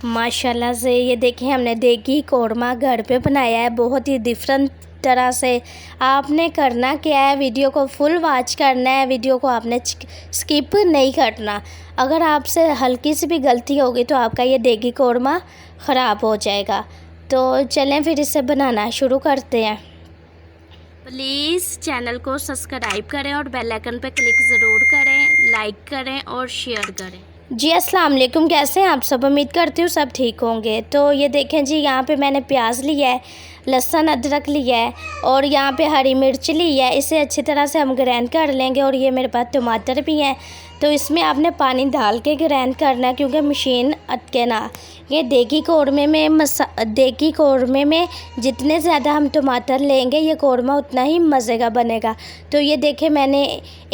माशाल्लाह से ये देखिए हमने देगी कौरमा घर पे बनाया है बहुत ही डिफरेंट तरह से। आपने करना क्या है, वीडियो को फुल वॉच करना है, वीडियो को आपने स्किप नहीं करना। अगर आपसे हल्की सी भी गलती होगी तो आपका ये देगी कौरमा ख़राब हो जाएगा। तो चलें फिर इसे बनाना शुरू करते हैं। प्लीज़ चैनल को सब्सक्राइब करें और बेल आइकन पर क्लिक ज़रूर करें, लाइक करें और शेयर करें। जी अस्सलाम वालेकुम, कैसे हैं आप सब? उम्मीद करती हूँ सब ठीक होंगे। तो ये देखें जी, यहाँ पे मैंने प्याज लिया है, लहसुन अदरक लिया है और यहाँ पे हरी मिर्च ली है। इसे अच्छी तरह से हम ग्राइंड कर लेंगे। और ये मेरे पास टमाटर भी हैं, तो इसमें आपने पानी डाल के ग्राइंड करना है क्योंकि मशीन अटके ना। ये देगी कौरमे में जितने ज़्यादा हम टमाटर लेंगे ये कौरमा उतना ही मज़े का बनेगा। तो ये देखें मैंने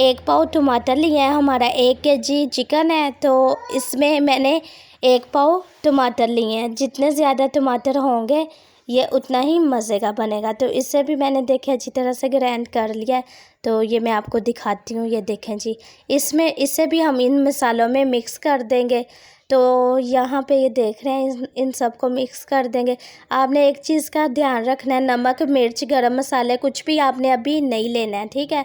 1 पाव टमाटर लिए हैं। हमारा 1 केजी चिकन है तो इसमें मैंने 1 पाव टमाटर लिए हैं। जितने ज़्यादा टमाटर होंगे ये उतना ही मज़े का बनेगा। तो इसे भी मैंने देखे अच्छी तरह से ग्राइंड कर लिया है। तो ये मैं आपको दिखाती हूँ। ये देखें जी, इसे भी हम इन मसालों में मिक्स कर देंगे। तो यहाँ पे ये देख रहे हैं इन सब को मिक्स कर देंगे। आपने एक चीज़ का ध्यान रखना है, नमक मिर्च गरम मसाले कुछ भी आपने अभी नहीं लेना है, ठीक है।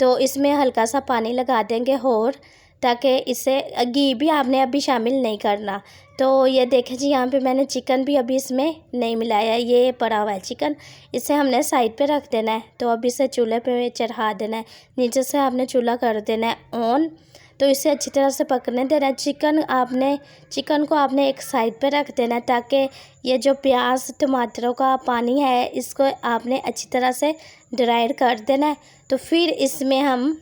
तो इसमें हल्का सा पानी लगा देंगे और ताकि इसे घी भी आपने अभी शामिल नहीं करना। तो ये देखें जी, यहाँ पे मैंने चिकन भी अभी इसमें नहीं मिलाया, ये पड़ा हुआ है चिकन। इसे हमने साइड पे रख देना है। तो अब इसे चूल्हे पे चढ़ा देना है, नीचे से आपने चूल्हा कर देना है ऑन। तो इसे अच्छी तरह से पकने देना है। चिकन को आपने एक साइड पे रख देना है ताकि ये जो प्याज टमाटरों का पानी है इसको आपने अच्छी तरह से ड्राई कर देना है। तो फिर इसमें हम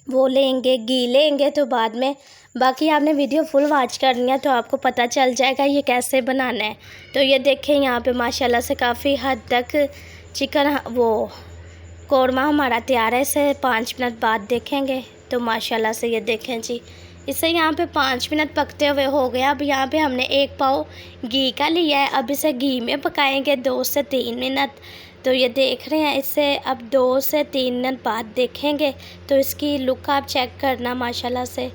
वो लेंगे, घी लेंगे। तो बाद में बाकी आपने वीडियो फुल वॉच करनी है तो आपको पता चल जाएगा ये कैसे बनाना है। तो ये देखें यहाँ पे माशाल्लाह से काफ़ी हद तक चिकन कौरमा हमारा तैयार है। इसे 5 मिनट बाद देखेंगे। तो माशाल्लाह से ये देखें जी, इसे यहाँ पे 5 मिनट पकते हुए हो गया। अब यहाँ पे हमने 1 पाव घी का लिया है। अब इसे घी में पकाएंगे 2 से 3 मिनट। तो ये देख रहे हैं, इसे अब 2 से 3 मिनट बाद देखेंगे। तो इसकी लुक आप चेक करना माशाल्लाह से।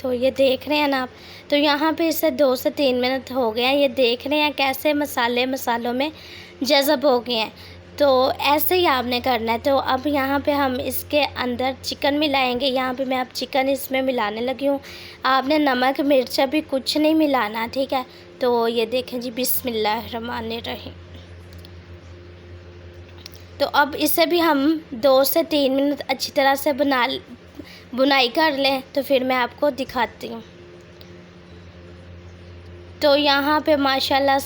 तो ये देख रहे हैं ना आप, तो यहाँ पे इसे 2 से 3 मिनट हो गया। ये देख रहे हैं कैसे मसालों में जज़ब हो गए हैं। तो ऐसे ही आपने करना है। तो अब यहाँ पे हम इसके अंदर चिकन मिलाएंगे। यहाँ पे मैं अब चिकन इसमें मिलाने लगी हूँ। आपने नमक मिर्च अभी कुछ नहीं मिलाना, ठीक है। तो ये देखें जी, बिस्मिल्लाहिर्रहमानिर्रहीम। तो अब इसे भी हम 2 से 3 मिनट अच्छी तरह से बुनाई कर लें। तो फिर मैं आपको दिखाती हूँ। तो यहाँ पे माशाल्लाह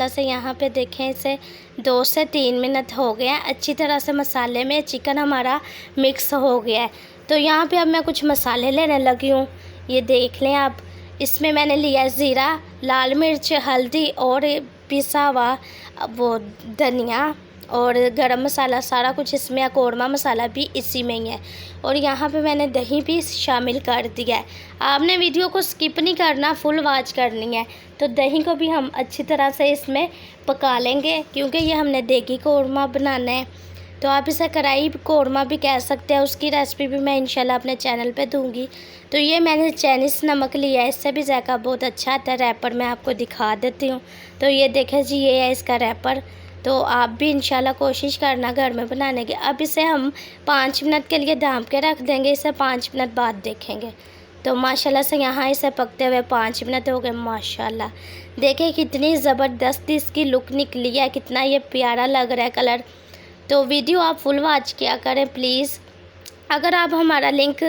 से यहाँ पे देखें, इसे 2 से 3 मिनट हो गया। अच्छी तरह से मसाले में चिकन हमारा मिक्स हो गया है। तो यहाँ पे अब मैं कुछ मसाले लेने लगी हूँ। ये देख लें आप, इसमें मैंने लिया ज़ीरा, लाल मिर्च, हल्दी और पिसा हुआ वो धनिया और गरम मसाला, सारा कुछ इसमें। कौरमा मसाला भी इसी में ही है। और यहाँ पे मैंने दही भी शामिल कर दिया है। आपने वीडियो को स्किप नहीं करना, फुल वॉच करनी है। तो दही को भी हम अच्छी तरह से इसमें पका लेंगे क्योंकि ये हमने देगी कौरमा बनाना है। तो आप इसे कढ़ाई कौरमा भी कह सकते हैं। उसकी रेसिपी भी मैं इंशाल्लाह अपने चैनल पे दूंगी। तो ये मैंने चाइनीज़ नमक लिया है, इससे भी जायका बहुत अच्छा आता है। रैपर मैं आपको दिखा देती हूँ। तो ये देखें जी, ये है इसका रैपर। तो आप भी इंशाल्लाह कोशिश करना घर में बनाने की। अब इसे हम 5 मिनट के लिए ढाँप के रख देंगे। इसे 5 मिनट बाद देखेंगे। तो माशाल्लाह से यहाँ इसे पकते हुए 5 मिनट हो गए। माशाल्लाह देखिए कितनी ज़बरदस्त इसकी लुक निकली है, कितना ये प्यारा लग रहा है कलर। तो वीडियो आप फुल वॉच किया करें प्लीज़। अगर आप हमारा लिंक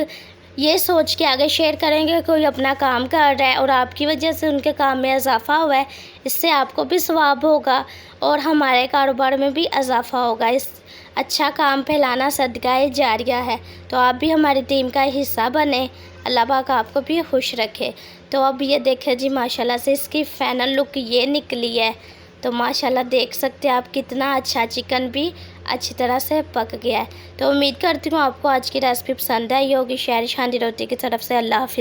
ये सोच के आगे शेयर करेंगे कोई अपना काम कर रहा है और आपकी वजह से उनके काम में इजाफ़ा हुआ है, इससे आपको भी सवाब होगा और हमारे कारोबार में भी इजाफ़ा होगा। इस अच्छा काम फैलाना सदका जारिया है। तो आप भी हमारी टीम का हिस्सा बने। अल्लाह पाक आपको भी खुश रखे। तो अब ये देखें जी, माशाल्लाह से इसकी फ़ाइनल लुक ये निकली है। तो माशाल्लाह देख सकते हैं आप, कितना अच्छा चिकन भी अच्छी तरह से पक गया है। तो उम्मीद करती हूँ आपको आज की रेसिपी पसंद आई होगी। शेर शांति रोटी की तरफ से अल्लाह हाफ़िज़।